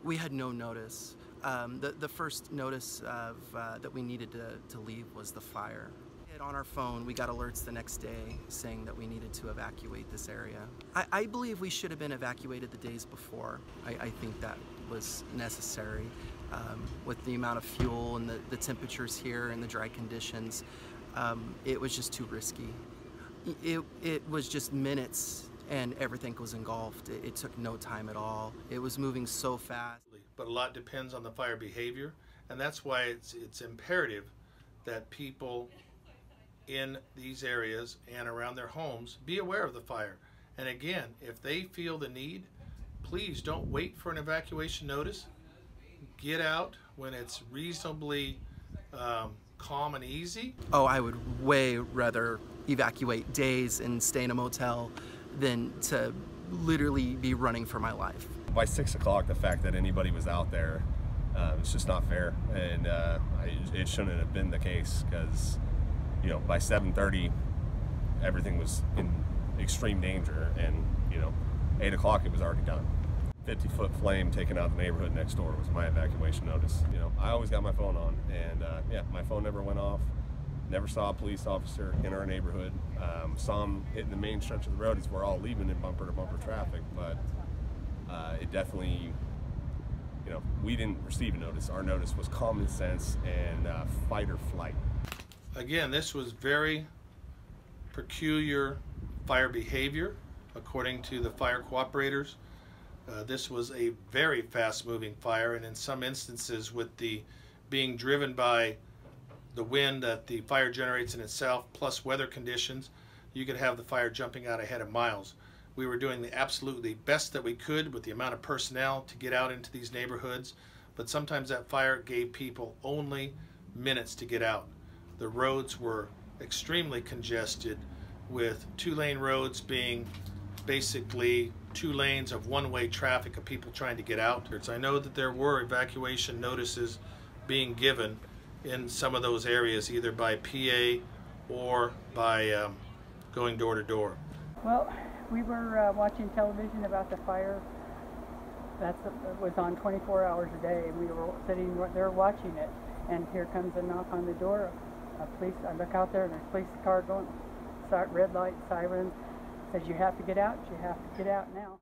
We had no notice. The first notice of that we needed to leave was the fire. On our phone, we got alerts the next day saying that we needed to evacuate this area. I believe we should have been evacuated the days before. I think that was necessary with the amount of fuel and the temperatures here and the dry conditions. It was just too risky. It was just minutes and everything was engulfed. It took no time at all. It was moving so fast. But a lot depends on the fire behavior, and that's why it's imperative that people in these areas and around their homes be aware of the fire. And again, if they feel the need, please don't wait for an evacuation notice. Get out when it's reasonably calm and easy. Oh, I would way rather evacuate days and stay in a motel than to literally be running for my life. By 6 o'clock, the fact that anybody was out there, it's just not fair, and it shouldn't have been the case, because you know, by 7:30 everything was in extreme danger, and you know, 8 o'clock it was already done. 50-foot flame taken out of the neighborhood next door was my evacuation notice. You know, I always got my phone on, and yeah, my phone never went off. Never saw a police officer in our neighborhood. Saw them hitting the main stretch of the road as we're all leaving in bumper-to-bumper traffic, but it definitely, you know, we didn't receive a notice. Our notice was common sense and fight or flight. Again, this was very peculiar fire behavior, according to the fire cooperators. This was a very fast-moving fire, and in some instances, with the being driven by the wind that the fire generates in itself, plus weather conditions, you could have the fire jumping out ahead of miles. We were doing the absolutely best that we could with the amount of personnel to get out into these neighborhoods, but sometimes that fire gave people only minutes to get out. The roads were extremely congested, with 2-lane roads being basically 2 lanes of one-way traffic of people trying to get out. I know that there were evacuation notices being given in some of those areas, either by PA or by going door to door. Well, we were watching television about the fire. It was on 24 hours a day. We were sitting there watching it, and here comes a knock on the door. I look out there, and there's a police car going, red light, siren, says you have to get out, you have to get out now.